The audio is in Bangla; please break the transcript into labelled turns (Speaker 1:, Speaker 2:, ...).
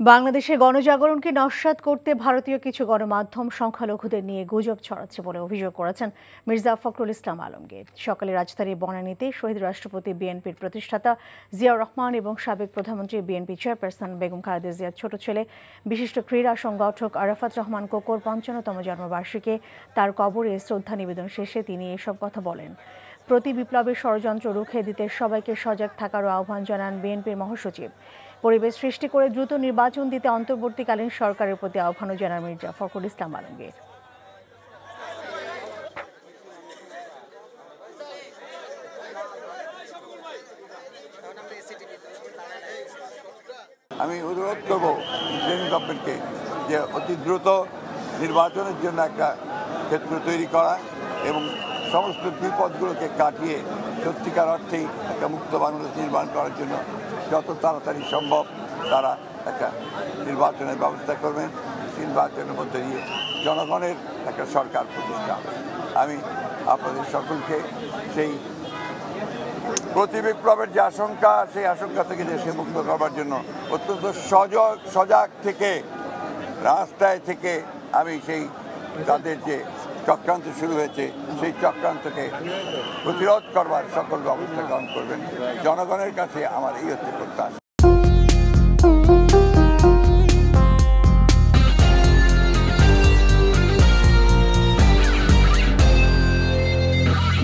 Speaker 1: বাংলাদেশের গণজাগরণকে নস্যাৎ করতে ভারতীয় কিছু গণমাধ্যম সংখ্যালঘুদের নিয়ে গুজব ছড়াচ্ছে বলে অভিযোগ করেছেন মির্জা ফখরুল ইসলাম আলমগীর। সকালে রাজধানীর বনানীতে শহীদ রাষ্ট্রপতি বিএনপির প্রতিষ্ঠাতা জিয়াউর রহমান এবং সাবেক প্রধানমন্ত্রী বিএনপি চেয়ারপারসন বেগম খালেদা জিয়ার ছোট ছেলে বিশিষ্ট ক্রীড়া সংগঠক আরাফাত রহমান কোকোর ৫৫তম জন্মবার্ষিকী তার কবরে শ্রদ্ধা নিবেদন শেষে তিনি এসব কথা বলেন। প্রতি বিপ্লবের ষড়যন্ত্র রুখে দিতে সবাইকে সজাগ থাকারও আহ্বান জানান বিএনপির মহাসচিব। পরিবেশ সৃষ্টি করে দ্রুত নির্বাচন দিতে অন্তর্বর্তীকালীন সরকারের প্রতি আহ্বানও জানান মির্জা ফখরুল ইসলাম আলমগীর।
Speaker 2: আমি অনুরোধ করব ইন্ডিয়ান গভর্নমেন্টকে যে অতি দ্রুত নির্বাচনের জন্য একটা ক্ষেত্র তৈরি করা এবং সমস্ত বিপদগুলোকে কাটিয়ে সত্যিকার অর্থেই একটা মুক্ত বাংলাদেশ নির্মাণ করার জন্য যত তাড়াতাড়ি সম্ভব তারা একটা নির্বাচনের ব্যবস্থা করবেন। নির্বাচনের মধ্যে দিয়ে জনগণের একটা সরকার প্রতিষ্ঠা। আমি আপনাদের সকলকে সেই প্রতি বিপ্লবের যে আশঙ্কা, সেই আশঙ্কা থেকে দেশে মুক্ত করবার জন্য অত্যন্ত সজাগ থেকে রাস্তায় থেকে আমি সেই তাদের যে চক্রান্ত শুরু হয়েছে সেই চক্রান্তকে প্রতিরোধ করবার সকল ব্যবস্থা গ্রহণ করবেন। জনগণের কাছে আমার এই হচ্ছে প্রত্যাশা।